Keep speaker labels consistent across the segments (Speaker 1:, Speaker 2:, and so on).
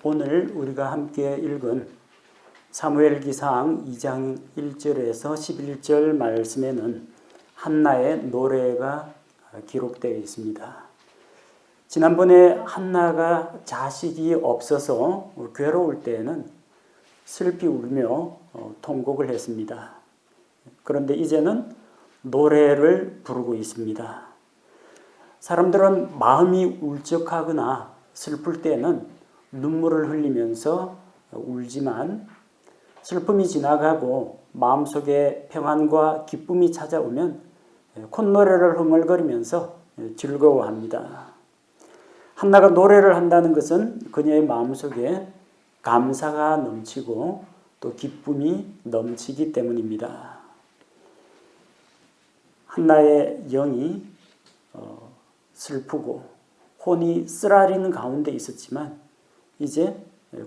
Speaker 1: 오늘 우리가 함께 읽은 사무엘기상 2장 1절에서 11절 말씀에는 한나의 노래가 기록되어 있습니다. 지난번에 한나가 자식이 없어서 괴로울 때에는 슬피 울며 통곡을 했습니다. 그런데 이제는 노래를 부르고 있습니다. 사람들은 마음이 울적하거나 슬플 때는 눈물을 흘리면서 울지만 슬픔이 지나가고 마음속에 평안과 기쁨이 찾아오면 콧노래를 흥얼거리면서 즐거워합니다. 한나가 노래를 한다는 것은 그녀의 마음속에 감사가 넘치고 또 기쁨이 넘치기 때문입니다. 한나의 영이 슬프고 혼이 쓰라리는 가운데 있었지만 이제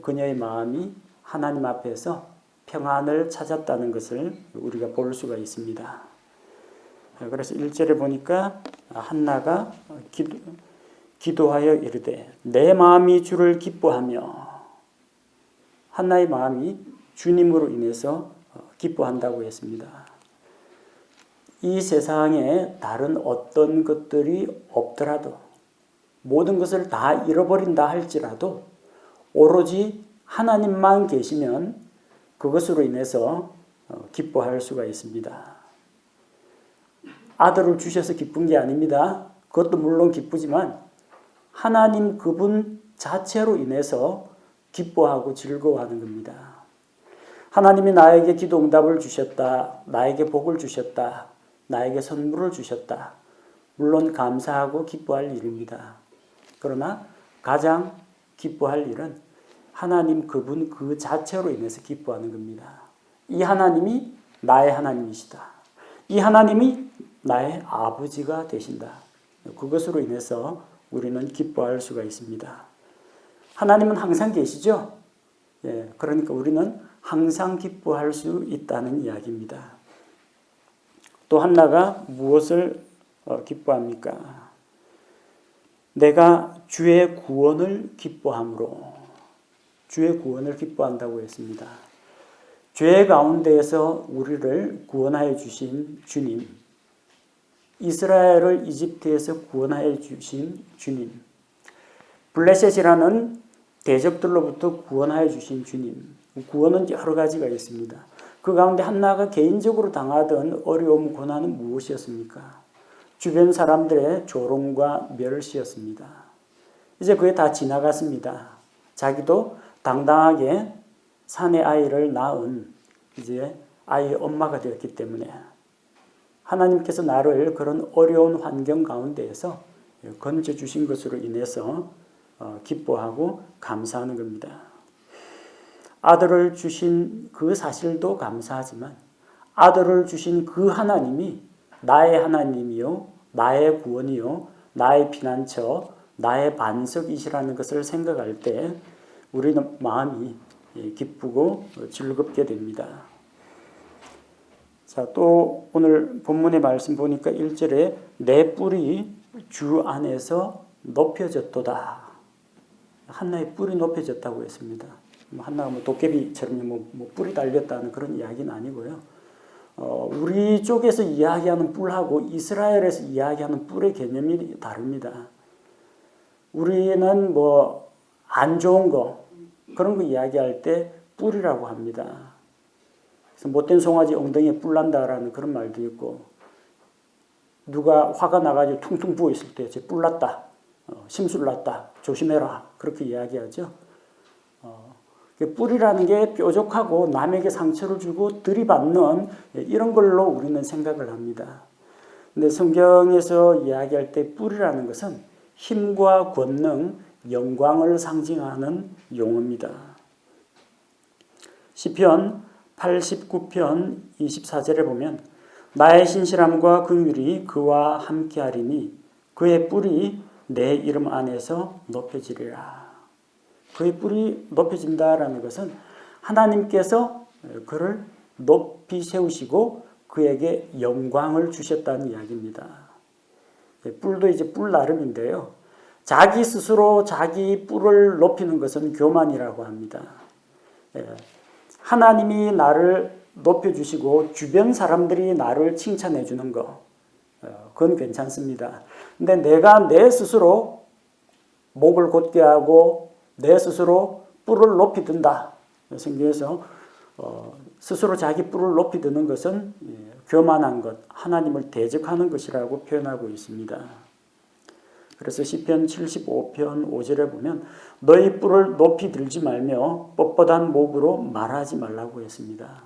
Speaker 1: 그녀의 마음이 하나님 앞에서 평안을 찾았다는 것을 우리가 볼 수가 있습니다. 그래서 1절에 보니까 한나가 기도하여 이르되 내 마음이 주를 기뻐하며, 한나의 마음이 주님으로 인해서 기뻐한다고 했습니다. 이 세상에 다른 어떤 것들이 없더라도, 모든 것을 다 잃어버린다 할지라도 오로지 하나님만 계시면 그것으로 인해서 기뻐할 수가 있습니다. 아들을 주셔서 기쁜 게 아닙니다. 그것도 물론 기쁘지만 하나님 그분 자체로 인해서 기뻐하고 즐거워하는 겁니다. 하나님이 나에게 기도 응답을 주셨다. 나에게 복을 주셨다. 나에게 선물을 주셨다. 물론 감사하고 기뻐할 일입니다. 그러나 가장 기뻐할 일은 하나님 그분 그 자체로 인해서 기뻐하는 겁니다. 이 하나님이 나의 하나님이시다. 이 하나님이 나의 아버지가 되신다. 그것으로 인해서 우리는 기뻐할 수가 있습니다. 하나님은 항상 계시죠? 그러니까 우리는 항상 기뻐할 수 있다는 이야기입니다. 또 한나가 무엇을 기뻐합니까? 내가 주의 구원을 기뻐함으로, 주의 구원을 기뻐한다고 했습니다. 죄 가운데에서 우리를 구원하여 주신 주님, 이스라엘을 이집트에서 구원하여 주신 주님, 블레셋이라는 대적들로부터 구원하여 주신 주님, 구원은 여러 가지가 있습니다. 그 가운데 한나가 개인적으로 당하던 어려움, 고난은 무엇이었습니까? 주변 사람들의 조롱과 멸시였습니다. 이제 그게 다 지나갔습니다. 자기도 당당하게 사내 아이를 낳은 이제 아이의 엄마가 되었기 때문에 하나님께서 나를 그런 어려운 환경 가운데에서 건져주신 것으로 인해서 기뻐하고 감사하는 겁니다. 아들을 주신 그 사실도 감사하지만 아들을 주신 그 하나님이 나의 하나님이요, 나의 구원이요, 나의 피난처, 나의 반석이시라는 것을 생각할 때 우리는 마음이 기쁘고 즐겁게 됩니다. 자, 또 오늘 본문의 말씀 보니까 1절에 내 뿔이 주 안에서 높여졌도다. 한나의 뿔이 높여졌다고 했습니다. 한나가 도깨비처럼 뿔이 달렸다는 그런 이야기는 아니고요. 우리 쪽에서 이야기하는 뿔하고 이스라엘에서 이야기하는 뿔의 개념이 다릅니다. 우리는 안 좋은 거, 그런 거 이야기할 때 뿔이라고 합니다. 그래서 못된 송아지 엉덩이에 뿔 난다라는 그런 말도 있고, 누가 화가 나가지고 퉁퉁 부어 있을 때 뿔 났다, 심술 났다, 조심해라, 그렇게 이야기하죠. 뿔이라는 게 뾰족하고 남에게 상처를 주고 들이받는 이런 걸로 우리는 생각을 합니다. 근데 성경에서 이야기할 때 뿔이라는 것은 힘과 권능, 영광을 상징하는 용어입니다. 시편 89편 24절에 보면 나의 신실함과 긍휼이 그와 함께하리니 그의 뿔이 내 이름 안에서 높여지리라. 그의 뿔이 높여진다라는 것은 하나님께서 그를 높이 세우시고 그에게 영광을 주셨다는 이야기입니다. 뿔도 이제 뿔 나름인데요. 자기 스스로 자기 뿔을 높이는 것은 교만이라고 합니다. 하나님이 나를 높여주시고 주변 사람들이 나를 칭찬해 주는 거, 그건 괜찮습니다. 근데 내가 내 스스로 목을 곧게 하고 내 스스로 뿔을 높이 든다. 성경에서 스스로 자기 뿔을 높이 드는 것은 교만한 것, 하나님을 대적하는 것이라고 표현하고 있습니다. 그래서 시편 75편 5절에 보면 너희 뿔을 높이 들지 말며 뻣뻣한 목으로 말하지 말라고 했습니다.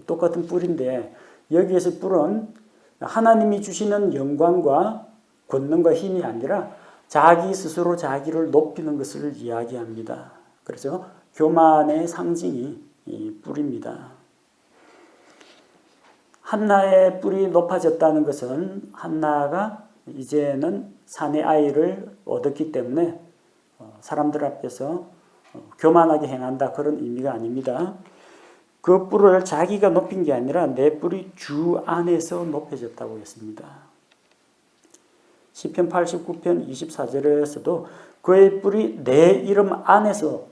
Speaker 1: 똑같은 뿔인데 여기에서 뿔은 하나님이 주시는 영광과 권능과 힘이 아니라 자기 스스로 자기를 높이는 것을 이야기합니다. 그래서 교만의 상징이 이 뿔입니다. 한나의 뿔이 높아졌다는 것은 한나가 이제는 사내 아이를 얻었기 때문에 사람들 앞에서 교만하게 행한다, 그런 의미가 아닙니다. 그 뿔을 자기가 높인 게 아니라 내 뿔이 주 안에서 높여졌다고 했습니다. 시편 89편 24절에서도 그의 뿔이 내 이름 안에서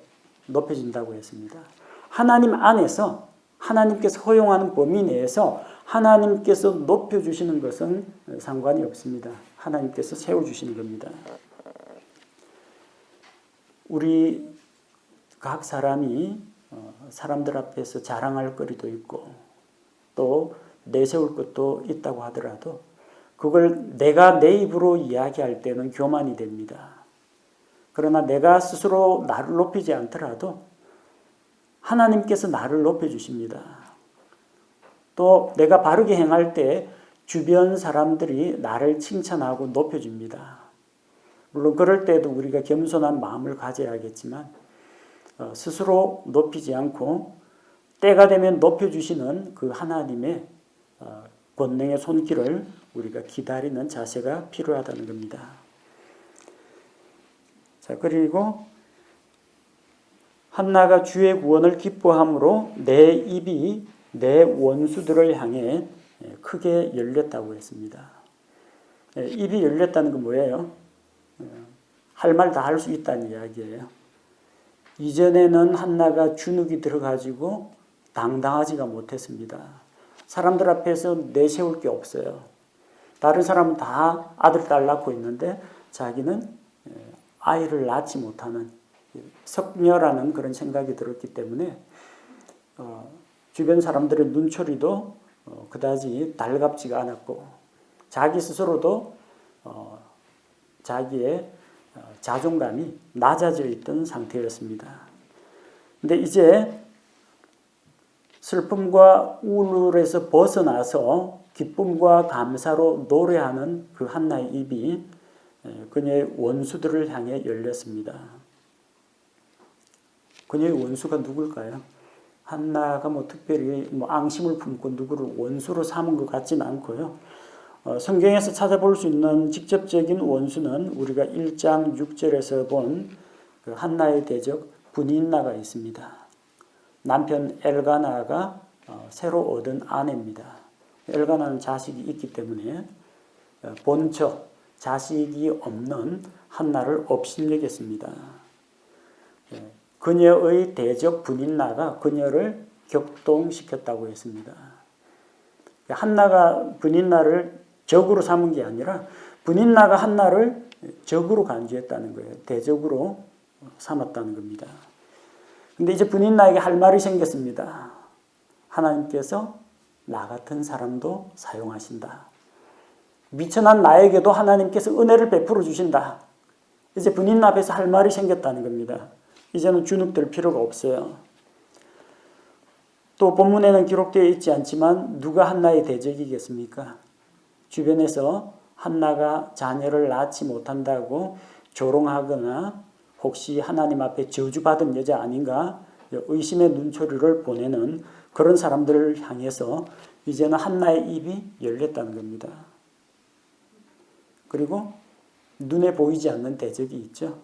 Speaker 1: 높여진다고 했습니다. 하나님 안에서, 하나님께서 허용하는 범위 내에서 하나님께서 높여주시는 것은 상관이 없습니다. 하나님께서 세워주시는 겁니다. 우리 각 사람이 사람들 앞에서 자랑할 거리도 있고 또 내세울 것도 있다고 하더라도 그걸 내가 내 입으로 이야기할 때는 교만이 됩니다. 그러나 내가 스스로 나를 높이지 않더라도 하나님께서 나를 높여주십니다. 또 내가 바르게 행할 때 주변 사람들이 나를 칭찬하고 높여줍니다. 물론 그럴 때도 우리가 겸손한 마음을 가져야겠지만 스스로 높이지 않고 때가 되면 높여주시는 그 하나님의 권능의 손길을 우리가 기다리는 자세가 필요하다는 겁니다. 자, 그리고 한나가 주의 구원을 기뻐함으로 내 입이 내 원수들을 향해 크게 열렸다고 했습니다. 입이 열렸다는 건 뭐예요? 할 말 다 할 수 있다는 이야기예요. 이전에는 한나가 주눅이 들어가지고 당당하지가 못했습니다. 사람들 앞에서 내세울 게 없어요. 다른 사람은 다 아들, 딸 낳고 있는데 자기는 아이를 낳지 못하는 석녀라는 그런 생각이 들었기 때문에 주변 사람들의 눈초리도 그다지 달갑지가 않았고 자기 스스로도 자기의 자존감이 낮아져 있던 상태였습니다. 근데 이제 슬픔과 우울에서 벗어나서 기쁨과 감사로 노래하는 그 한나의 입이 그녀의 원수들을 향해 열렸습니다. 그녀의 원수가 누굴까요? 한나가 특별히 앙심을 품고 누구를 원수로 삼은 것 같지는 않고요. 성경에서 찾아볼 수 있는 직접적인 원수는 우리가 1장 6절에서 본 그 한나의 대적 브닌나가 있습니다. 남편 엘가나가 새로 얻은 아내입니다. 엘가나는 자식이 있기 때문에 본처, 자식이 없는 한나를 업신여겼습니다. 그녀의 대적 브닌나가 그녀를 격동시켰다고 했습니다. 한나가 브닌나를 적으로 삼은 게 아니라 브닌나가 한나를 적으로 간주했다는 거예요. 대적으로 삼았다는 겁니다. 근데 이제 브닌나에게 할 말이 생겼습니다. 하나님께서 나 같은 사람도 사용하신다. 미천한 나에게도 하나님께서 은혜를 베풀어 주신다. 이제 브닌나 앞에서 할 말이 생겼다는 겁니다. 이제는 주눅들 필요가 없어요. 또 본문에는 기록되어 있지 않지만 누가 한나의 대적이겠습니까? 주변에서 한나가 자녀를 낳지 못한다고 조롱하거나 혹시 하나님 앞에 저주받은 여자 아닌가 의심의 눈초리를 보내는 그런 사람들을 향해서 이제는 한나의 입이 열렸다는 겁니다. 그리고 눈에 보이지 않는 대적이 있죠.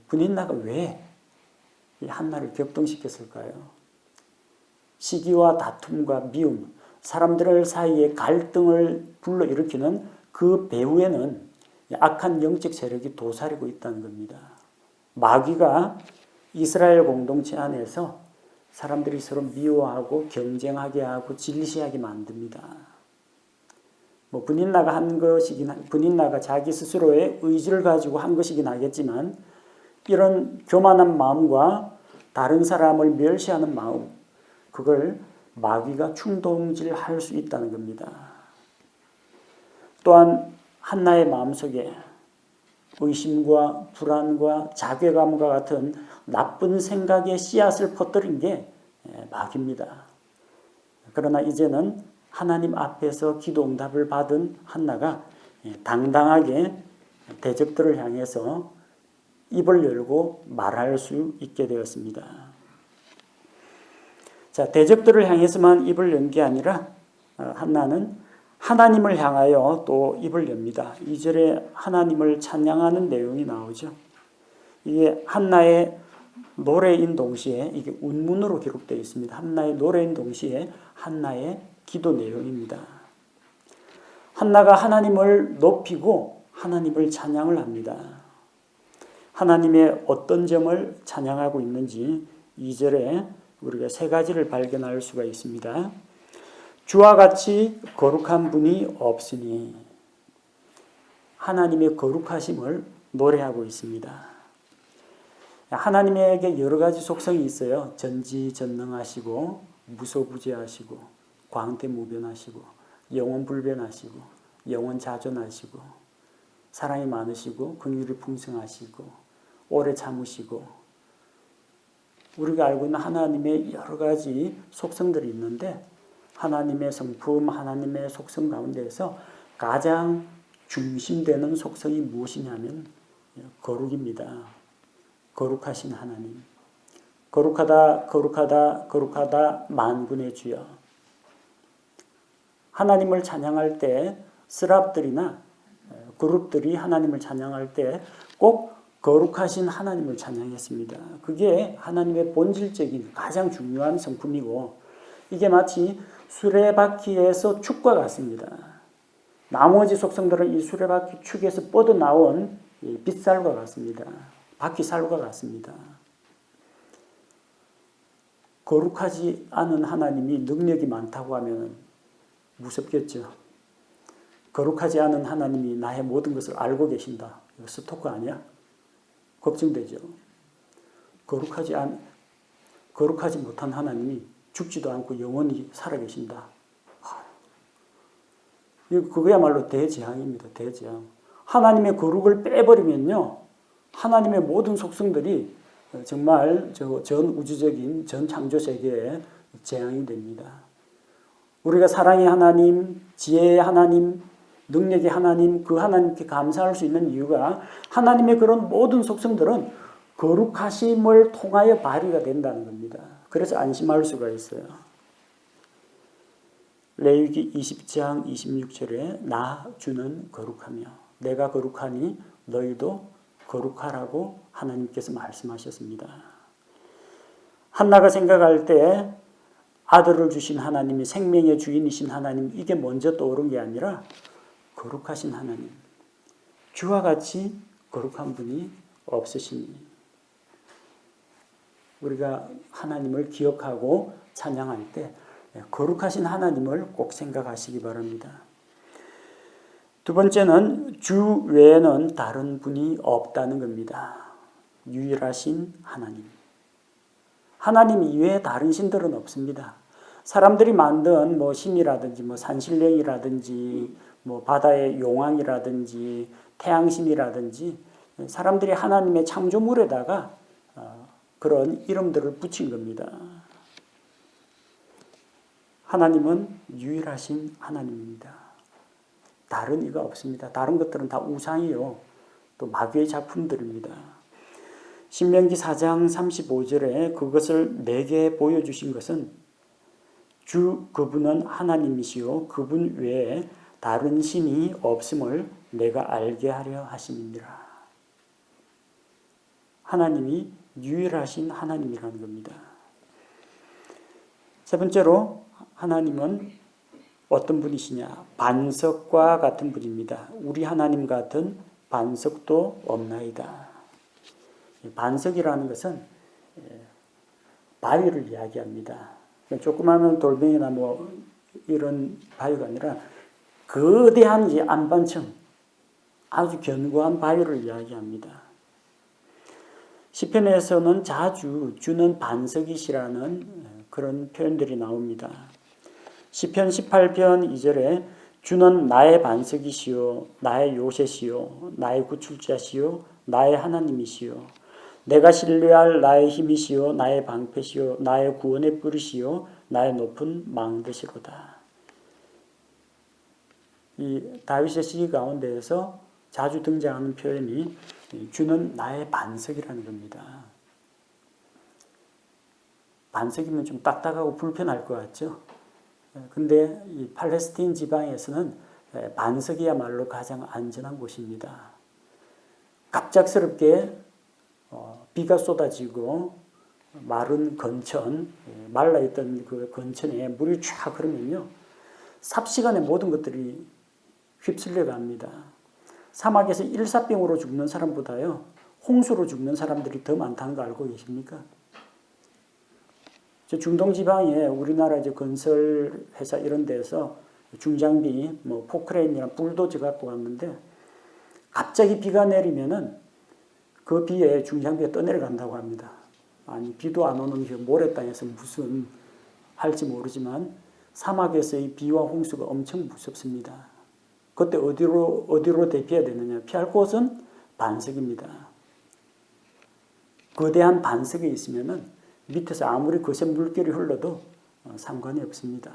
Speaker 1: 브닌나가 왜 한나를 격동시켰을까요? 시기와 다툼과 미움, 사람들 사이에 갈등을 불러일으키는 그 배후에는 악한 영적 세력이 도사리고 있다는 겁니다. 마귀가 이스라엘 공동체 안에서 사람들이 서로 미워하고 경쟁하게 하고 질시하게 만듭니다. 분인나가 자기 스스로의 의지를 가지고 한 것이긴 하겠지만 이런 교만한 마음과 다른 사람을 멸시하는 마음, 그걸 마귀가 충동질할 수 있다는 겁니다. 또한 한나의 마음속에 의심과 불안과 자괴감과 같은 나쁜 생각의 씨앗을 퍼뜨린 게 마귀입니다. 그러나 이제는 하나님 앞에서 기도 응답을 받은 한나가 당당하게 대적들을 향해서 입을 열고 말할 수 있게 되었습니다. 자, 대적들을 향해서만 입을 연 게 아니라 한나는 하나님을 향하여 또 입을 엽니다. 2절에 하나님을 찬양하는 내용이 나오죠. 이게 한나의 노래인 동시에 이게 운문으로 기록되어 있습니다. 한나의 노래인 동시에 한나의 기도 내용입니다. 한나가 하나님을 높이고 하나님을 찬양을 합니다. 하나님의 어떤 점을 찬양하고 있는지 2절에 우리가 세 가지를 발견할 수가 있습니다. 주와 같이 거룩한 분이 없으니 하나님의 거룩하심을 노래하고 있습니다. 하나님에게 여러 가지 속성이 있어요. 전지전능하시고 무소부재하시고 광대무변하시고 영원불변하시고 영원자존하시고 사랑이 많으시고 긍휼이 풍성하시고 오래 참으시고 우리가 알고 있는 하나님의 여러 가지 속성들이 있는데 하나님의 성품, 하나님의 속성 가운데에서 가장 중심되는 속성이 무엇이냐면 거룩입니다. 거룩하신 하나님. 거룩하다, 거룩하다, 거룩하다 만군의 주여. 하나님을 찬양할 때 스랍들이나 그룹들이 하나님을 찬양할 때 꼭 거룩하신 하나님을 찬양했습니다. 그게 하나님의 본질적인 가장 중요한 성품이고 이게 마치 수레바퀴에서 축과 같습니다. 나머지 속성들은 이 수레바퀴 축에서 뻗어나온 빗살과 같습니다. 바퀴살과 같습니다. 거룩하지 않은 하나님이 능력이 많다고 하면 무섭겠죠. 거룩하지 않은 하나님이 나의 모든 것을 알고 계신다. 이거 스토커 아니야? 걱정되죠. 거룩하지 못한 하나님이 죽지도 않고 영원히 살아계신다. 그거야말로 대재앙입니다. 대재앙. 하나님의 거룩을 빼버리면요. 하나님의 모든 속성들이 정말 전 우주적인 전 창조 세계에 재앙이 됩니다. 우리가 사랑의 하나님, 지혜의 하나님, 능력의 하나님, 그 하나님께 감사할 수 있는 이유가 하나님의 그런 모든 속성들은 거룩하심을 통하여 발휘가 된다는 겁니다. 그래서 안심할 수가 있어요. 레위기 20장 26절에 나 주는 거룩하며 내가 거룩하니 너희도 거룩하라고 하나님께서 말씀하셨습니다. 한나가 생각할 때 아들을 주신 하나님이 생명의 주인이신 하나님 이게 먼저 떠오른 게 아니라 거룩하신 하나님, 주와 같이 거룩한 분이 없으시니 우리가 하나님을 기억하고 찬양할 때 거룩하신 하나님을 꼭 생각하시기 바랍니다. 두 번째는 주 외에는 다른 분이 없다는 겁니다. 유일하신 하나님. 하나님 이외에 다른 신들은 없습니다. 사람들이 만든 신이라든지 산신령이라든지 바다의 용왕이라든지 태양신이라든지 사람들이 하나님의 창조물에다가 그런 이름들을 붙인 겁니다. 하나님은 유일하신 하나님입니다. 다른 이가 없습니다. 다른 것들은 다 우상이요. 또 마귀의 작품들입니다. 신명기 4장 35절에 그것을 내게 보여주신 것은 주 그분은 하나님이시요 그분 외에 다른 신이 없음을 내가 알게 하려 하심이니라. 하나님이 유일하신 하나님이라는 겁니다. 세 번째로 하나님은 어떤 분이시냐? 반석과 같은 분입니다. 우리 하나님 같은 반석도 없나이다. 반석이라는 것은 바위를 이야기합니다. 조그마한 돌멩이나 뭐 이런 바위가 아니라 거대한 안반층, 아주 견고한 바위를 이야기합니다. 시편에서는 자주 주는 반석이시라는 그런 표현들이 나옵니다. 시편 18편 2절에 주는 나의 반석이시요 나의 요새시요 나의 구출자시요 나의 하나님이시요 내가 신뢰할 나의 힘이시요 나의 방패시요 나의 구원의 뿌리시요 나의 높은 망대시로다. 이 다윗의 시 가운데에서 자주 등장하는 표현이 주는 나의 반석이라는 겁니다. 반석이면 좀 딱딱하고 불편할 것 같죠? 근데 이 팔레스틴 지방에서는 반석이야말로 가장 안전한 곳입니다. 갑작스럽게 비가 쏟아지고 마른 건천, 말라있던 그 건천에 물이 쫙 흐르면요, 삽시간에 모든 것들이 휩쓸려 갑니다. 사막에서 일사병으로 죽는 사람보다요, 홍수로 죽는 사람들이 더 많다는 거 알고 계십니까? 중동 지방에 우리나라 건설 회사 이런 데서 중장비, 뭐 포크레인이나 불도저 갖고 왔는데 갑자기 비가 내리면은 그 비에 중장비가 떠내려간다고 합니다. 아니, 비도 안 오는 그 모래 땅에서 무슨 할지 모르지만 사막에서의 비와 홍수가 엄청 무섭습니다. 그때 어디로 대피해야 되느냐? 피할 곳은 반석입니다. 거대한 반석이 있으면은 밑에서 아무리 거센 물결이 흘러도 상관이 없습니다.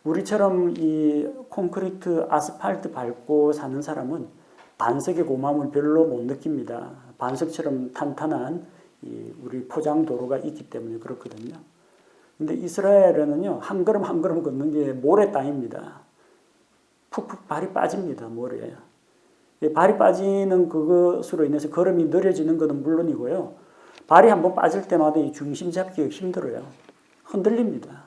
Speaker 1: 우리처럼 이 콘크리트, 아스팔트 밟고 사는 사람은 반석의 고마움을 별로 못 느낍니다. 반석처럼 탄탄한 우리 포장도로가 있기 때문에 그렇거든요. 근데 이스라엘에는요, 한 걸음 한 걸음 걷는 게 모래 땅입니다. 푹푹 발이 빠집니다, 모래에. 발이 빠지는 그것으로 인해서 걸음이 느려지는 것은 물론이고요. 발이 한번 빠질 때마다 이 중심 잡기가 힘들어요. 흔들립니다.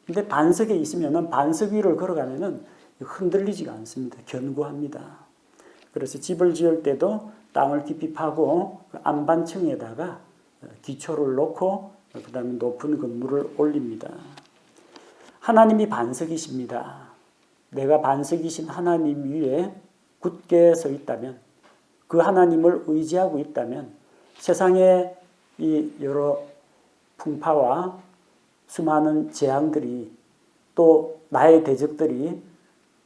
Speaker 1: 근데 반석에 있으면은 반석 위를 걸어가면은 흔들리지가 않습니다. 견고합니다. 그래서 집을 지을 때도 땅을 깊이 파고 그 안반층에다가 기초를 놓고 그다음에 높은 건물을 올립니다. 하나님이 반석이십니다. 내가 반석이신 하나님 위에 굳게 서 있다면, 그 하나님을 의지하고 있다면 세상의 이 여러 풍파와 수많은 재앙들이 또 나의 대적들이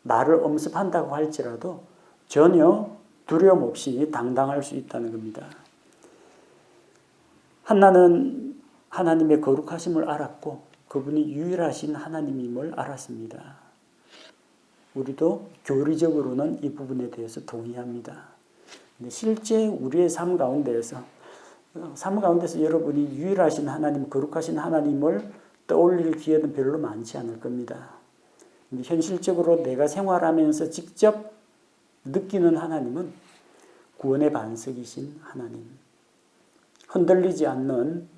Speaker 1: 나를 엄습한다고 할지라도 전혀 두려움 없이 당당할 수 있다는 겁니다. 한나는 하나님의 거룩하심을 알았고 그분이 유일하신 하나님임을 알았습니다. 우리도 교리적으로는 이 부분에 대해서 동의합니다. 근데 실제 우리의 삶 가운데서 여러분이 유일하신 하나님, 거룩하신 하나님을 떠올릴 기회는 별로 많지 않을 겁니다. 근데 현실적으로 내가 생활하면서 직접 느끼는 하나님은 구원의 반석이신 하나님, 흔들리지 않는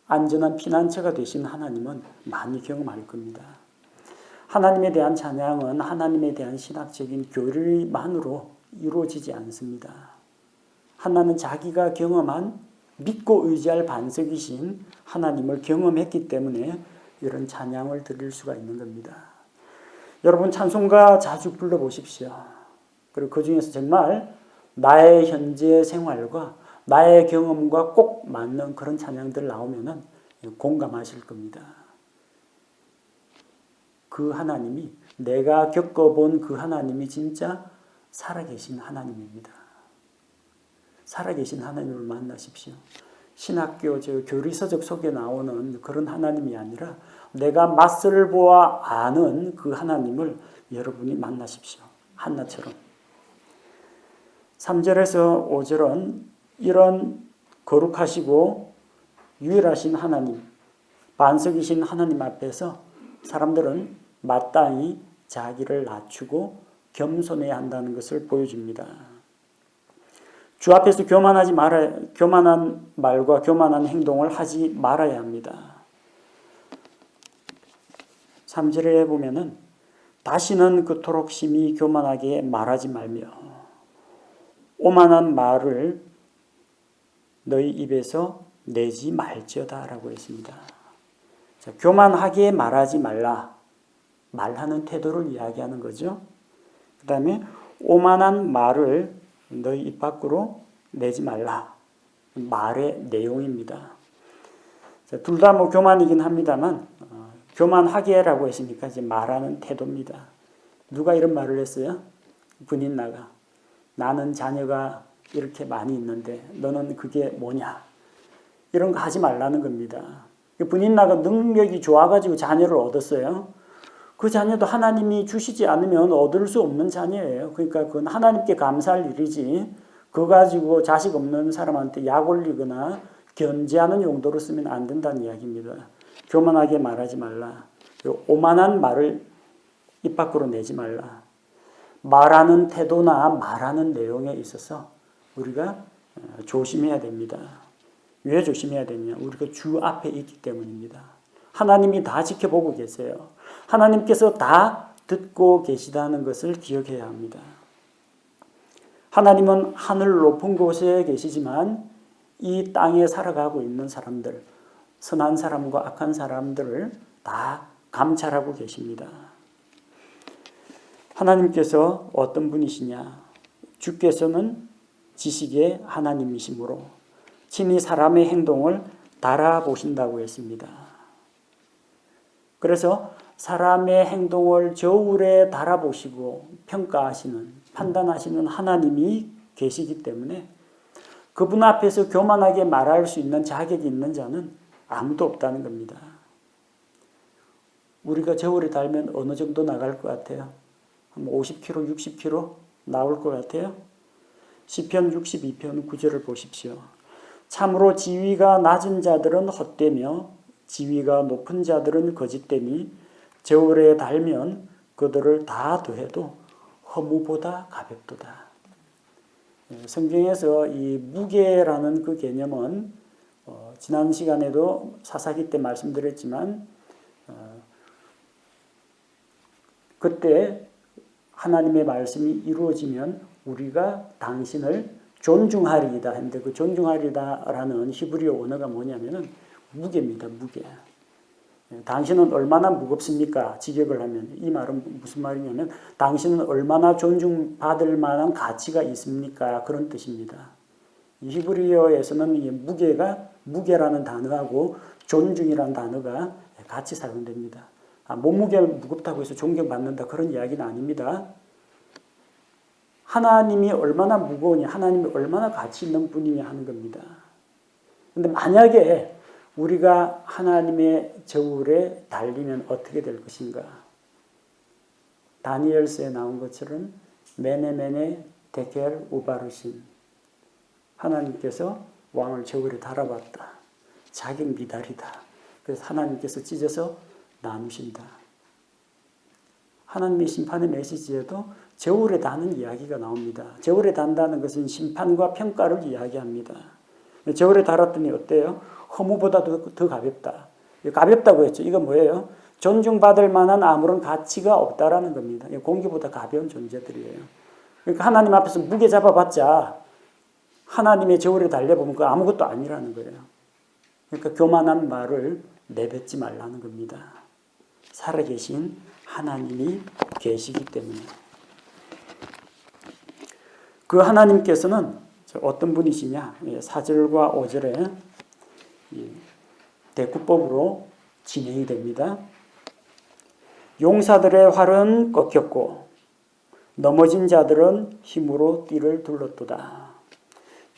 Speaker 1: 안전한 피난처가 되신 하나님은 많이 경험할 겁니다. 하나님에 대한 찬양은 하나님에 대한 신학적인 교리만으로 이루어지지 않습니다. 하나는 자기가 경험한 믿고 의지할 반석이신 하나님을 경험했기 때문에 이런 찬양을 드릴 수가 있는 겁니다. 여러분 찬송가 자주 불러보십시오. 그리고 그 중에서 정말 나의 현재 생활과 나의 경험과 꼭 맞는 그런 찬양들 나오면은 공감하실 겁니다. 그 하나님이, 내가 겪어본 그 하나님이 진짜 살아계신 하나님입니다. 살아계신 하나님을 만나십시오. 신학교 교리서적 속에 나오는 그런 하나님이 아니라 내가 맛을 보아 아는 그 하나님을 여러분이 만나십시오. 한나처럼. 3절에서 5절은 이런 거룩하시고 유일하신 하나님, 반석이신 하나님 앞에서 사람들은 마땅히 자기를 낮추고 겸손해야 한다는 것을 보여줍니다. 주 앞에서 교만한 말과 교만한 행동을 하지 말아야 합니다. 3절에 보면은 다시는 그토록 심히 교만하게 말하지 말며 오만한 말을 너희 입에서 내지 말지어다 라고 했습니다. 자, 교만하게 말하지 말라. 말하는 태도를 이야기하는 거죠. 그 다음에 오만한 말을 너희 입 밖으로 내지 말라. 말의 내용입니다. 둘 다 뭐 교만이긴 합니다만 교만하게라고 했으니까 이제 말하는 태도입니다. 누가 이런 말을 했어요? 분인나가. 나는 자녀가 이렇게 많이 있는데 너는 그게 뭐냐? 이런 거 하지 말라는 겁니다. 분인나가 능력이 좋아가지고 자녀를 얻었어요. 그 자녀도 하나님이 주시지 않으면 얻을 수 없는 자녀예요. 그러니까 그건 하나님께 감사할 일이지 그거 가지고 자식 없는 사람한테 약 올리거나 견제하는 용도로 쓰면 안 된다는 이야기입니다. 교만하게 말하지 말라. 오만한 말을 입 밖으로 내지 말라. 말하는 태도나 말하는 내용에 있어서 우리가 조심해야 됩니다. 왜 조심해야 되냐? 우리가 주 앞에 있기 때문입니다. 하나님이 다 지켜보고 계세요. 하나님께서 다 듣고 계시다는 것을 기억해야 합니다. 하나님은 하늘 높은 곳에 계시지만 이 땅에 살아가고 있는 사람들, 선한 사람과 악한 사람들을 다 감찰하고 계십니다. 하나님께서 어떤 분이시냐? 주께서는 지식의 하나님이시므로 친히 사람의 행동을 달아보신다고 했습니다. 그래서 사람의 행동을 저울에 달아보시고 평가하시는, 판단하시는 하나님이 계시기 때문에 그분 앞에서 교만하게 말할 수 있는 자격이 있는 자는 아무도 없다는 겁니다. 우리가 저울에 달면 어느 정도 나갈 것 같아요? 한 50kg, 60kg 나올 것 같아요? 시편 62편 9절을 보십시오. 참으로 지위가 낮은 자들은 헛되며 지위가 높은 자들은 거짓되니 저울에 달면 그들을 다 더해도 허무보다 가볍도다. 성경에서 이 무게라는 그 개념은 지난 시간에도 사사기 때 말씀드렸지만 그때 하나님의 말씀이 이루어지면 우리가 당신을 존중하리이다 했는데 그 존중하리다라는 히브리어 언어가 뭐냐면은 무게입니다. 무게. 당신은 얼마나 무겁습니까? 직역을 하면 이 말은 무슨 말이냐면 당신은 얼마나 존중받을 만한 가치가 있습니까? 그런 뜻입니다. 히브리어에서는 이 무게라는 단어하고 존중이라는 단어가 같이 사용됩니다. 몸무게가 무겁다고 해서 존경받는다 그런 이야기는 아닙니다. 하나님이 얼마나 무거우냐, 하나님이 얼마나 가치 있는 분이냐 하는 겁니다. 그런데 만약에 우리가 하나님의 저울에 달리면 어떻게 될 것인가? 다니엘서에 나온 것처럼 메네메네 데켈 우바르신 하나님께서 왕을 저울에 달아봤다. 자격 미달이다. 그래서 하나님께서 찢어서 나누신다. 하나님의 심판의 메시지에도 저울에 다는 이야기가 나옵니다. 저울에 단다는 것은 심판과 평가를 이야기합니다. 저울에 달았더니 어때요? 허무보다 더 가볍다. 가볍다고 했죠. 이건 뭐예요? 존중받을 만한 아무런 가치가 없다라는 겁니다. 공기보다 가벼운 존재들이에요. 그러니까 하나님 앞에서 무게 잡아봤자 하나님의 저울에 달려보면 그 아무것도 아니라는 거예요. 그러니까 교만한 말을 내뱉지 말라는 겁니다. 살아계신 하나님이 계시기 때문에. 그 하나님께서는 어떤 분이시냐? 4절과 5절에 대구법으로 진행이 됩니다. 용사들의 활은 꺾였고 넘어진 자들은 힘으로 띠를 둘렀도다.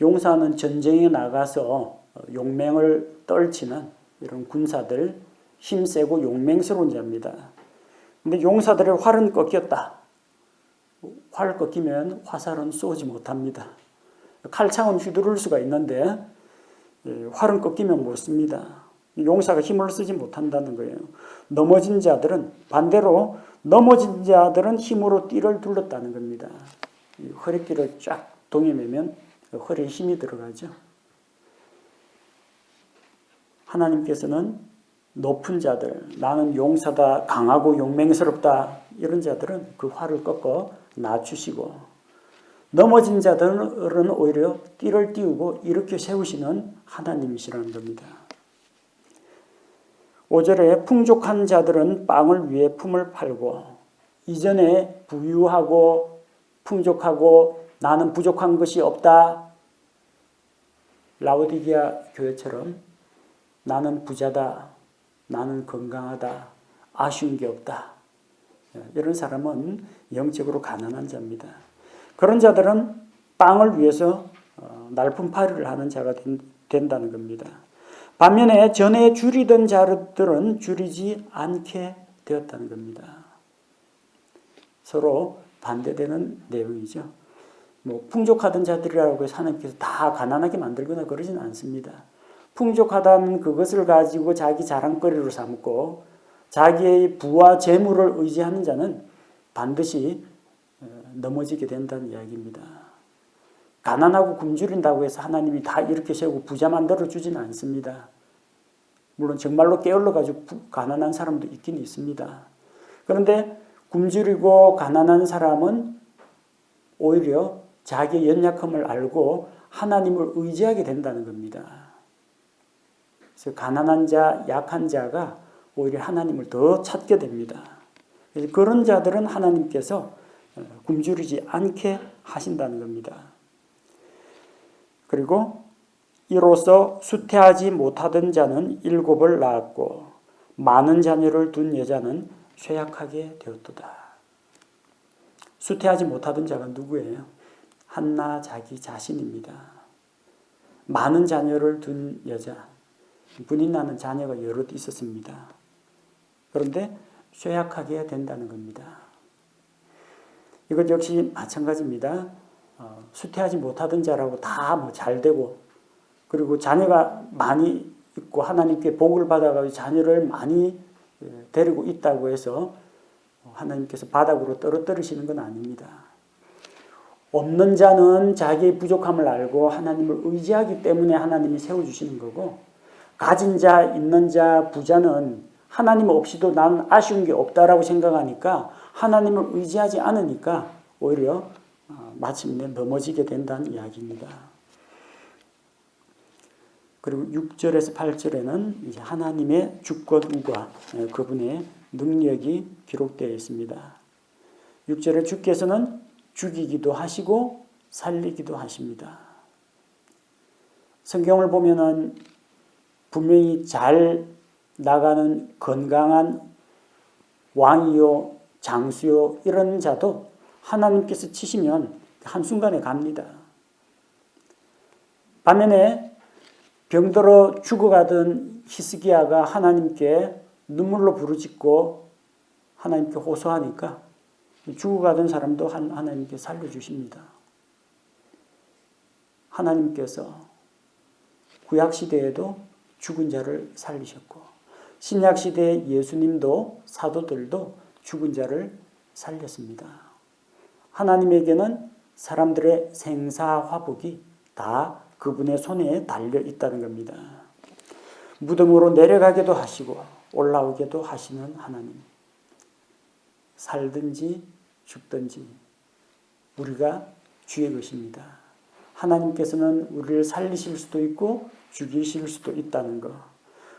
Speaker 1: 용사는 전쟁에 나가서 용맹을 떨치는 이런 군사들, 힘세고 용맹스러운 자입니다. 근데 용사들의 활은 꺾였다. 활 꺾이면 화살은 쏘지 못합니다. 칼창은 휘두를 수가 있는데 활은 꺾이면 못 씁니다. 용사가 힘을 쓰지 못한다는 거예요. 넘어진 자들은 반대로 넘어진 자들은 힘으로 띠를 둘렀다는 겁니다. 허리띠를 쫙 동여매면 허리에 힘이 들어가죠. 하나님께서는 높은 자들, 나는 용사다, 강하고 용맹스럽다, 이런 자들은 그 화를 꺾어 낮추시고 넘어진 자들은 오히려 띠를 띄우고 일으켜 세우시는 하나님이시라는 겁니다. 5절에 풍족한 자들은 빵을 위해 품을 팔고 이전에 부유하고 풍족하고 나는 부족한 것이 없다. 라오디게아 교회처럼 나는 부자다. 나는 건강하다. 아쉬운 게 없다. 이런 사람은 영적으로 가난한 자입니다. 그런 자들은 빵을 위해서 날품팔이를 하는 자가 된다는 겁니다. 반면에 전에 줄이던 자들은 줄이지 않게 되었다는 겁니다. 서로 반대되는 내용이죠. 풍족하던 자들이라고 해서 하나님께서 다 가난하게 만들거나 그러지는 않습니다. 풍족하다는 그것을 가지고 자기 자랑거리로 삼고 자기의 부와 재물을 의지하는 자는 반드시 넘어지게 된다는 이야기입니다. 가난하고 굶주린다고 해서 하나님이 다 이렇게 세우고 부자 만들어 주지는 않습니다. 물론 정말로 게을러가지고 가난한 사람도 있긴 있습니다. 그런데 굶주리고 가난한 사람은 오히려 자기의 연약함을 알고 하나님을 의지하게 된다는 겁니다. 그래서 가난한 자, 약한 자가 오히려 하나님을 더 찾게 됩니다. 그래서 그런 자들은 하나님께서 굶주리지 않게 하신다는 겁니다. 그리고 이로써 수태하지 못하던 자는 7을 낳았고 많은 자녀를 둔 여자는 쇠약하게 되었도다. 수태하지 못하던 자가 누구예요? 한나 자기 자신입니다. 많은 자녀를 둔 여자, 분이 나는 자녀가 여럿 있었습니다. 그런데 쇠약하게 된다는 겁니다. 이것 역시 마찬가지입니다. 수태하지 못하던 자라고 다 잘 되고 그리고 자녀가 많이 있고 하나님께 복을 받아가지고 자녀를 많이 데리고 있다고 해서 하나님께서 바닥으로 떨어뜨리시는 건 아닙니다. 없는 자는 자기의 부족함을 알고 하나님을 의지하기 때문에 하나님이 세워주시는 거고 가진 자, 있는 자, 부자는 하나님 없이도 난 아쉬운 게 없다라고 생각하니까 하나님을 의지하지 않으니까 오히려 마침내 넘어지게 된다는 이야기입니다. 그리고 6절에서 8절에는 이제 하나님의 주권과 그분의 능력이 기록되어 있습니다. 6절에 주께서는 죽이기도 하시고 살리기도 하십니다. 성경을 보면은 분명히 잘 나가는 건강한 왕이요, 장수요 이런 자도 하나님께서 치시면 한순간에 갑니다. 반면에 병들어 죽어가던 히스기야가 하나님께 눈물로 부르짖고 하나님께 호소하니까 죽어가던 사람도 하나님께 살려주십니다. 하나님께서 구약시대에도 죽은 자를 살리셨고 신약시대의 예수님도 사도들도 죽은 자를 살렸습니다. 하나님에게는 사람들의 생사화복이 다 그분의 손에 달려 있다는 겁니다. 무덤으로 내려가게도 하시고 올라오게도 하시는 하나님. 살든지 죽든지 우리가 주의 것입니다. 하나님께서는 우리를 살리실 수도 있고 죽이실 수도 있다는 것.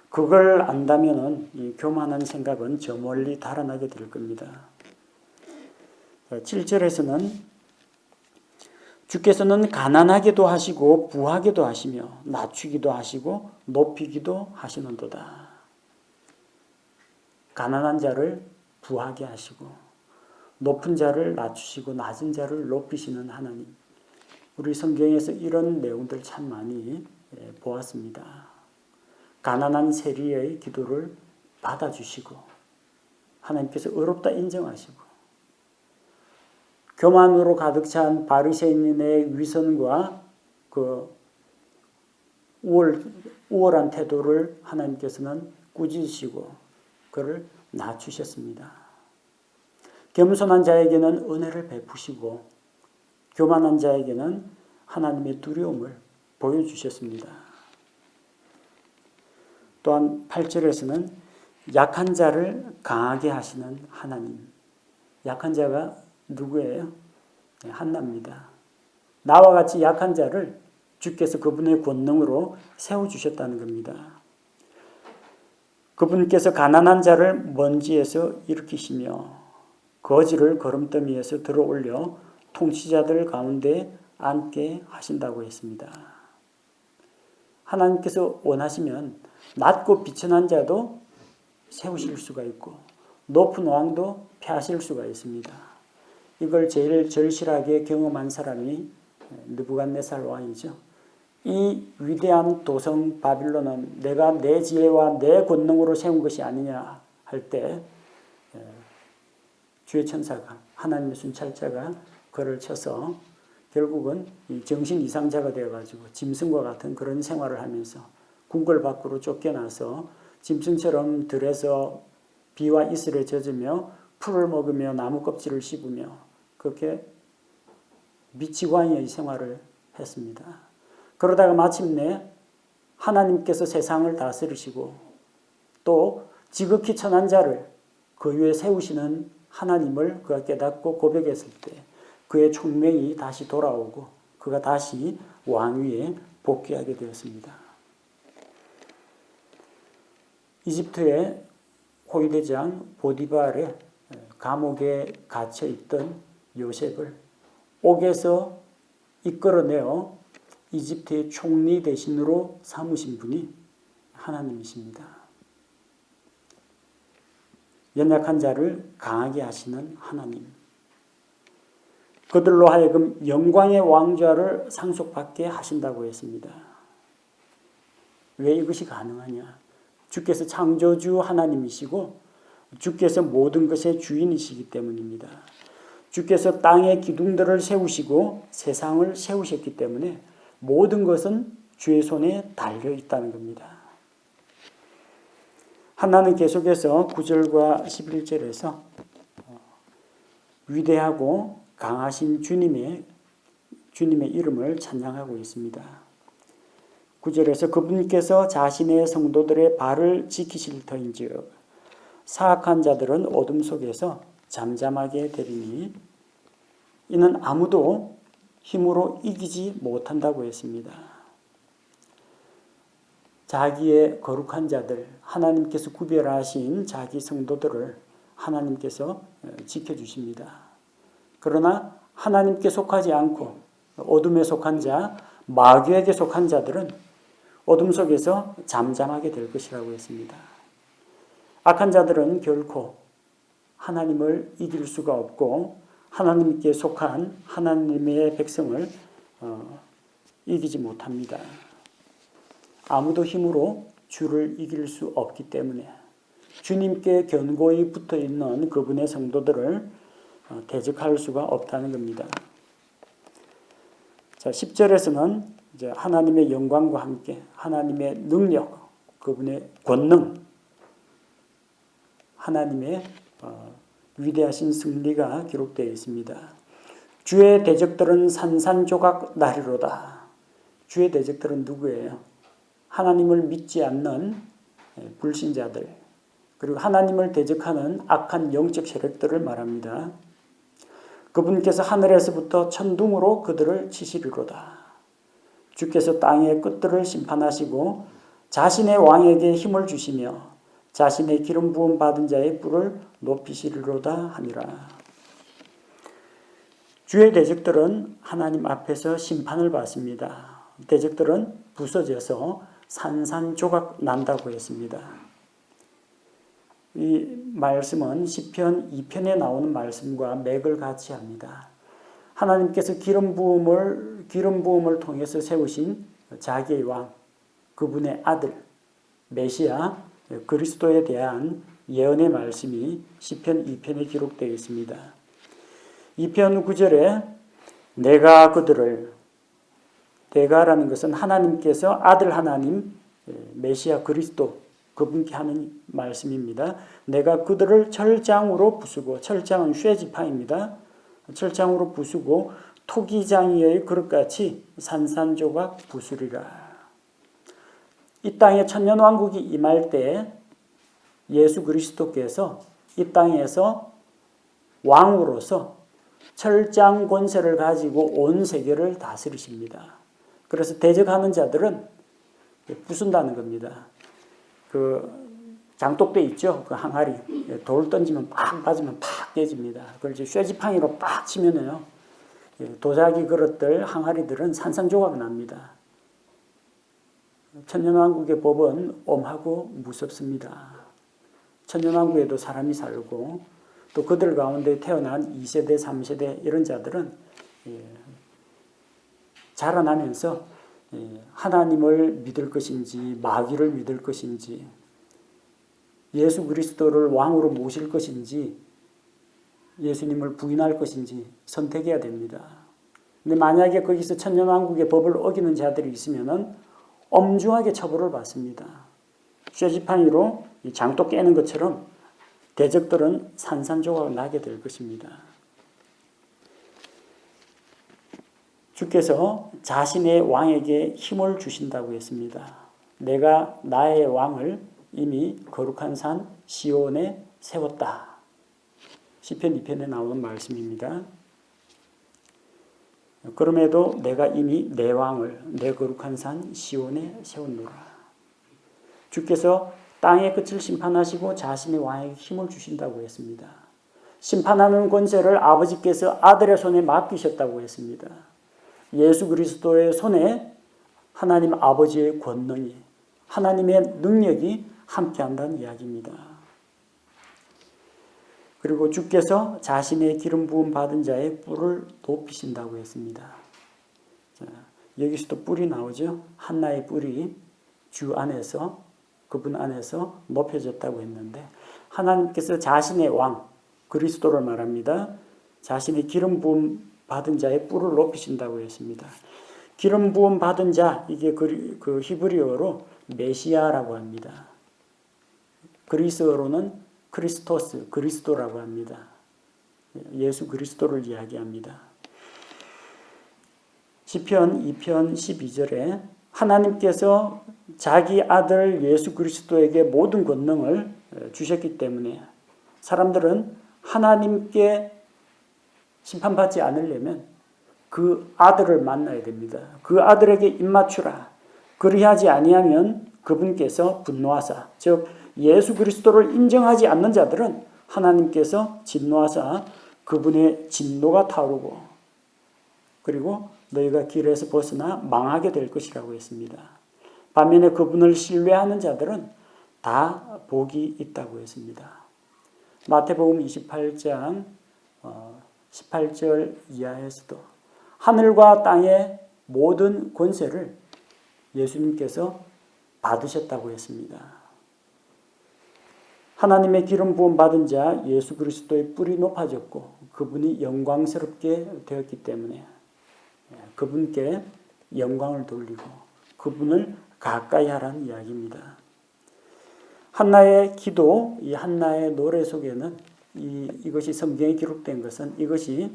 Speaker 1: 그걸 안다면 이 교만한 생각은 저 멀리 달아나게 될 겁니다. 7절에서는 주께서는 가난하게도 하시고 부하게도 하시며 낮추기도 하시고 높이기도 하시는도다. 가난한 자를 부하게 하시고 높은 자를 낮추시고 낮은 자를 높이시는 하나님. 우리 성경에서 이런 내용들 참 많이 보았습니다. 가난한 세리의 기도를 받아주시고 하나님께서 의롭다 인정하시고 교만으로 가득 찬 바리새인의 위선과 그 우월한 태도를 하나님께서는 꾸짖으시고 그를 낮추셨습니다. 겸손한 자에게는 은혜를 베푸시고 교만한 자에게는 하나님의 두려움을 보여주셨습니다. 또한 8절에서는 약한 자를 강하게 하시는 하나님. 약한 자가 누구예요? 한나입니다. 나와 같이 약한 자를 주께서 그분의 권능으로 세워주셨다는 겁니다. 그분께서 가난한 자를 먼지에서 일으키시며 거지를 거름더미에서 들어올려 통치자들 가운데 앉게 하신다고 했습니다. 하나님께서 원하시면 낮고 비천한 자도 세우실 수가 있고 높은 왕도 폐하실 수가 있습니다. 이걸 제일 절실하게 경험한 사람이 느부갓네살 왕이죠. 이 위대한 도성 바빌론은 내가 내 지혜와 내 권능으로 세운 것이 아니냐 할 때 주의 천사가 하나님의 순찰자가 그를 쳐서 결국은 이 정신 이상자가 되어가지고 짐승과 같은 그런 생활을 하면서 궁궐 밖으로 쫓겨나서 짐승처럼 들에서 비와 이슬에 젖으며 풀을 먹으며 나무 껍질을 씹으며 그렇게 미치광이의 생활을 했습니다. 그러다가 마침내 하나님께서 세상을 다스리시고 또 지극히 천한 자를 그 위에 세우시는 하나님을 그가 깨닫고 고백했을 때 그의 총명이 다시 돌아오고 그가 다시 왕위에 복귀하게 되었습니다. 이집트의 호위대장 보디발의 감옥에 갇혀있던 요셉을 옥에서 이끌어내어 이집트의 총리 대신으로 삼으신 분이 하나님이십니다. 연약한 자를 강하게 하시는 하나님. 그들로 하여금 영광의 왕좌를 상속받게 하신다고 했습니다. 왜 이것이 가능하냐? 주께서 창조주 하나님이시고 주께서 모든 것의 주인이시기 때문입니다. 주께서 땅의 기둥들을 세우시고 세상을 세우셨기 때문에 모든 것은 주의 손에 달려 있다는 겁니다. 한나는 계속해서 9절과 11절에서 위대하고 강하신 주님의 이름을 찬양하고 있습니다. 9절에서 그분께서 자신의 성도들의 발을 지키실 터인즉 사악한 자들은 어둠 속에서 잠잠하게 되리니 이는 아무도 힘으로 이기지 못한다고 했습니다. 자기의 거룩한 자들, 하나님께서 구별하신 자기 성도들을 하나님께서 지켜주십니다. 그러나 하나님께 속하지 않고 어둠에 속한 자, 마귀에게 속한 자들은 어둠 속에서 잠잠하게 될 것이라고 했습니다. 악한 자들은 결코 하나님을 이길 수가 없고 하나님께 속한 하나님의 백성을 이기지 못합니다. 아무도 힘으로 주를 이길 수 없기 때문에 주님께 견고히 붙어있는 그분의 성도들을 대적할 수가 없다는 겁니다. 자, 10절에서는 이제 하나님의 영광과 함께 하나님의 능력, 그분의 권능, 하나님의 위대하신 승리가 기록되어 있습니다. 주의 대적들은 산산조각 나리로다. 주의 대적들은 누구예요? 하나님을 믿지 않는 불신자들, 그리고 하나님을 대적하는 악한 영적 세력들을 말합니다. 그분께서 하늘에서부터 천둥으로 그들을 치시리로다. 주께서 땅의 끝들을 심판하시고 자신의 왕에게 힘을 주시며 자신의 기름 부음 받은 자의 뿔을 높이시리로다 하니라. 주의 대적들은 하나님 앞에서 심판을 받습니다. 대적들은 부서져서 산산조각 난다고 했습니다. 이 말씀은 시편 2편에 나오는 말씀과 맥을 같이 합니다. 하나님께서 기름 부음을 통해서 세우신 자기의 왕, 그분의 아들 메시아 그리스도에 대한 예언의 말씀이 시편 2편에 기록되어 있습니다. 2편 9절에 내가 그들을, 내가라는 것은 하나님께서 아들 하나님 메시아 그리스도 그분께 하는 말씀입니다. 내가 그들을 철장으로 부수고, 철장은 쇠지파입니다. 철장으로 부수고 토기장이의 그릇같이 산산조각 부수리라. 이 땅에 천년왕국이 임할 때 예수 그리스도께서 이 땅에서 왕으로서 철장 권세를 가지고 온 세계를 다스리십니다. 그래서 대적하는 자들은 부순다는 겁니다. 그 장독대 있죠? 그 항아리. 돌 던지면 팍 맞으면 팍 깨집니다. 그걸 이제 쇠지팡이로 팍 치면요. 도자기 그릇들, 항아리들은 산산조각 납니다. 천년왕국의 법은 엄하고 무섭습니다. 천년왕국에도 사람이 살고 또 그들 가운데 태어난 2세대, 3세대 이런 자들은 자라나면서 하나님을 믿을 것인지 마귀를 믿을 것인지 예수 그리스도를 왕으로 모실 것인지 예수님을 부인할 것인지 선택해야 됩니다. 근데 만약에 거기서 천년왕국의 법을 어기는 자들이 있으면 엄중하게 처벌을 받습니다. 쇠지팡이로 장독 깨는 것처럼 대적들은 산산조각 나게 될 것입니다. 주께서 자신의 왕에게 힘을 주신다고 했습니다. 내가 나의 왕을 이미 거룩한 산 시온에 세웠다. 시편 2편에 나오는 말씀입니다. 그럼에도 내가 이미 내 왕을 내 거룩한 산 시온에 세웠노라. 주께서 땅의 끝을 심판하시고 자신의 왕에게 힘을 주신다고 했습니다. 심판하는 권세를 아버지께서 아들의 손에 맡기셨다고 했습니다. 예수 그리스도의 손에 하나님 아버지의 권능이 하나님의 능력이 함께한다는 이야기입니다. 그리고 주께서 자신의 기름 부음 받은 자의 뿔을 높이신다고 했습니다. 자, 여기서도 뿔이 나오죠. 한나의 뿔이 주 안에서 그분 안에서 높여졌다고 했는데 하나님께서 자신의 왕 그리스도를 말합니다. 자신의 기름 부음 받은 자의 뿔을 높이신다고 했습니다. 기름 부음 받은 자 이게 그 히브리어로 메시아라고 합니다. 그리스어로는 크리스토스 그리스도라고 합니다. 예수 그리스도를 이야기합니다. 시편 2편 12절에 하나님께서 자기 아들 예수 그리스도에게 모든 권능을 주셨기 때문에 사람들은 하나님께 심판받지 않으려면 그 아들을 만나야 됩니다. 그 아들에게 입맞추라. 그리하지 아니하면 그분께서 분노하사 즉 예수 그리스도를 인정하지 않는 자들은 하나님께서 진노하사 그분의 진노가 타오르고 그리고 너희가 길에서 벗어나 망하게 될 것이라고 했습니다. 반면에 그분을 신뢰하는 자들은 다 복이 있다고 했습니다. 마태복음 28장 18절 이하에서도 하늘과 땅의 모든 권세를 예수님께서 받으셨다고 했습니다. 하나님의 기름 부음 받은 자 예수 그리스도의 뿔이 높아졌고 그분이 영광스럽게 되었기 때문에 그분께 영광을 돌리고 그분을 가까이 하라는 이야기입니다. 한나의 기도, 이 한나의 노래 속에는 이것이 성경에 기록된 것은 이것이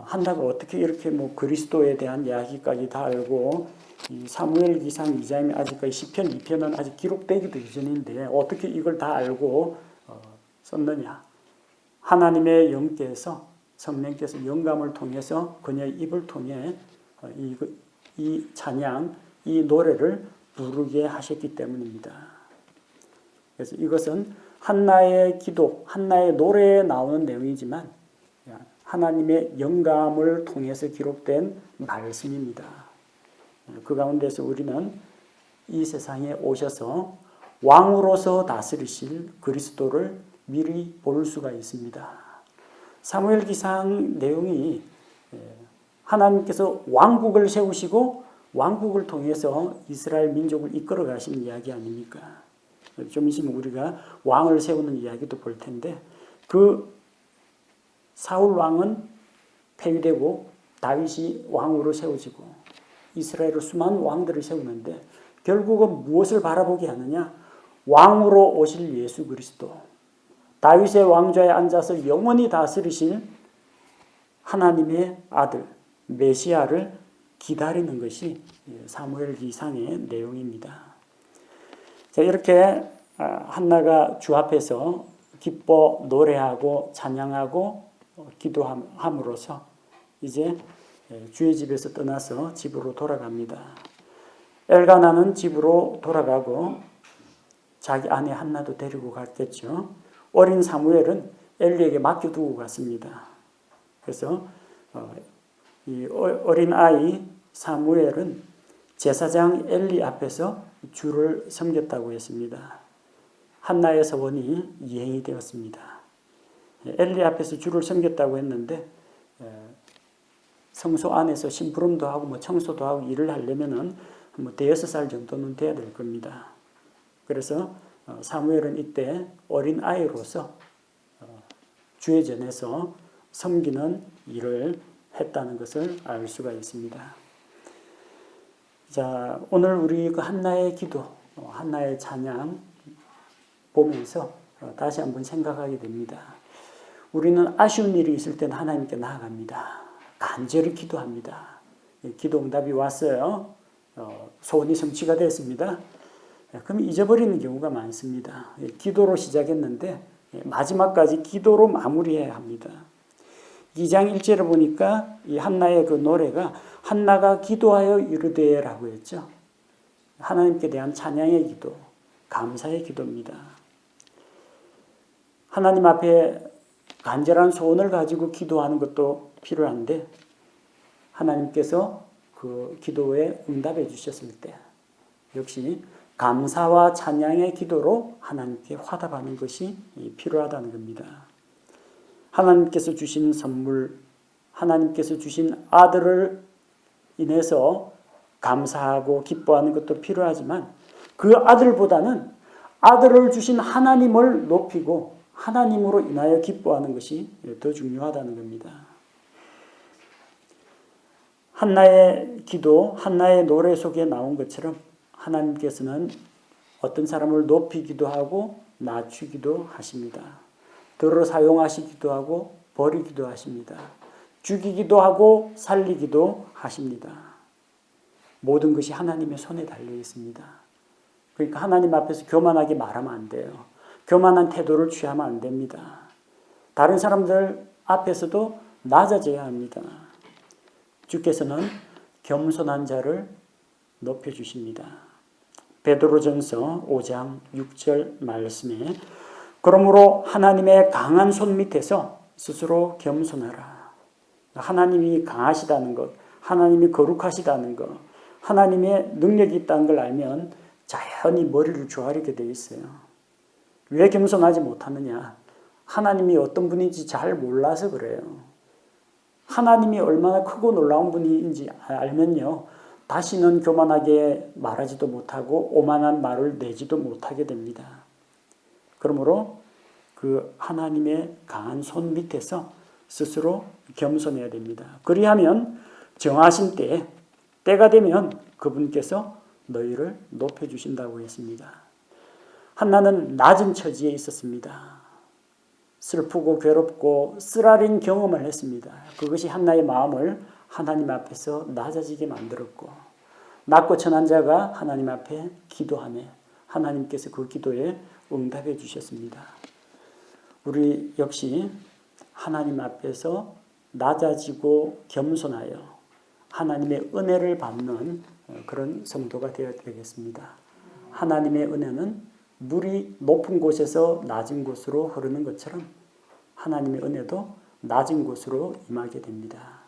Speaker 1: 한나가 어떻게 이렇게 그리스도에 대한 이야기까지 다 알고 이 사무엘기상 2장이 아직까지 시편 2편은 아직 기록되기도 이전인데 어떻게 이걸 다 알고 썼느냐. 하나님의 영께서 성령께서 영감을 통해서 그녀의 입을 통해 이 찬양, 이 노래를 부르게 하셨기 때문입니다. 그래서 이것은 한나의 기도, 한나의 노래에 나오는 내용이지만 하나님의 영감을 통해서 기록된 말씀입니다. 그 가운데서 우리는 이 세상에 오셔서 왕으로서 다스리실 그리스도를 미리 볼 수가 있습니다. 사무엘기상 내용이 하나님께서 왕국을 세우시고 왕국을 통해서 이스라엘 민족을 이끌어 가시는 이야기 아닙니까? 좀 있으면 우리가 왕을 세우는 이야기도 볼 텐데 그 사울 왕은 폐위되고 다윗이 왕으로 세워지고 이스라엘의 수많은 왕들을 세우는데 결국은 무엇을 바라보게 하느냐? 왕으로 오실 예수 그리스도, 다윗의 왕좌에 앉아서 영원히 다스리실 하나님의 아들 메시아를 기다리는 것이 사무엘기상의 내용입니다. 자, 이렇게 한나가 주 앞에서 기뻐 노래하고 찬양하고 기도함으로써 이제 주의 집에서 떠나서 집으로 돌아갑니다. 엘가나는 집으로 돌아가고 자기 아내 한나도 데리고 갔겠죠. 어린 사무엘은 엘리에게 맡겨두고 갔습니다. 그래서 이 어린 아이 사무엘은 제사장 엘리 앞에서 주를 섬겼다고 했습니다. 한나의 서원이 이행이 되었습니다. 엘리 앞에서 주를 섬겼다고 했는데 성소 안에서 심부름도 하고 청소도 하고 일을 하려면은 대여섯 살 정도는 돼야 될 겁니다. 그래서 사무엘은 이때 어린 아이로서 주의 전에서 섬기는 일을 했다는 것을 알 수가 있습니다. 자, 오늘 우리 그 한나의 기도, 한나의 찬양 보면서 다시 한번 생각하게 됩니다. 우리는 아쉬운 일이 있을 때는 하나님께 나아갑니다. 간절히 기도합니다. 기도 응답이 왔어요. 소원이 성취가 됐습니다. 그럼 잊어버리는 경우가 많습니다. 기도로 시작했는데 마지막까지 기도로 마무리해야 합니다. 2장 1절을 보니까 이 한나의 그 노래가 한나가 기도하여 이르되라고 했죠. 하나님께 대한 찬양의 기도, 감사의 기도입니다. 하나님 앞에 간절한 소원을 가지고 기도하는 것도 필요한데 하나님께서 그 기도에 응답해 주셨을 때 역시 감사와 찬양의 기도로 하나님께 화답하는 것이 필요하다는 겁니다. 하나님께서 주신 선물, 하나님께서 주신 아들을 인해서 감사하고 기뻐하는 것도 필요하지만 그 아들보다는 아들을 주신 하나님을 높이고 하나님으로 인하여 기뻐하는 것이 더 중요하다는 겁니다. 한나의 기도, 한나의 노래 속에 나온 것처럼 하나님께서는 어떤 사람을 높이기도 하고 낮추기도 하십니다. 들어 사용하시기도 하고 버리기도 하십니다. 죽이기도 하고 살리기도 하십니다. 모든 것이 하나님의 손에 달려 있습니다. 그러니까 하나님 앞에서 교만하게 말하면 안 돼요. 교만한 태도를 취하면 안 됩니다. 다른 사람들 앞에서도 낮아져야 합니다. 주께서는 겸손한 자를 높여주십니다. 베드로전서 5장 6절 말씀에 그러므로 하나님의 강한 손 밑에서 스스로 겸손하라. 하나님이 강하시다는 것, 하나님이 거룩하시다는 것, 하나님의 능력이 있다는 걸 알면 자연히 머리를 조아리게 돼 있어요. 왜 겸손하지 못하느냐? 하나님이 어떤 분인지 잘 몰라서 그래요. 하나님이 얼마나 크고 놀라운 분인지 알면요. 다시는 교만하게 말하지도 못하고 오만한 말을 내지도 못하게 됩니다. 그러므로 그 하나님의 강한 손 밑에서 스스로 겸손해야 됩니다. 그리하면 정하신 때가 되면 그분께서 너희를 높여주신다고 했습니다. 한나는 낮은 처지에 있었습니다. 슬프고 괴롭고 쓰라린 경험을 했습니다. 그것이 한나의 마음을 하나님 앞에서 낮아지게 만들었고 낮고 천한 자가 하나님 앞에 기도하며 하나님께서 그 기도에 응답해 주셨습니다. 우리 역시 하나님 앞에서 낮아지고 겸손하여 하나님의 은혜를 받는 그런 성도가 되어야 되겠습니다. 하나님의 은혜는 물이 높은 곳에서 낮은 곳으로 흐르는 것처럼 하나님의 은혜도 낮은 곳으로 임하게 됩니다.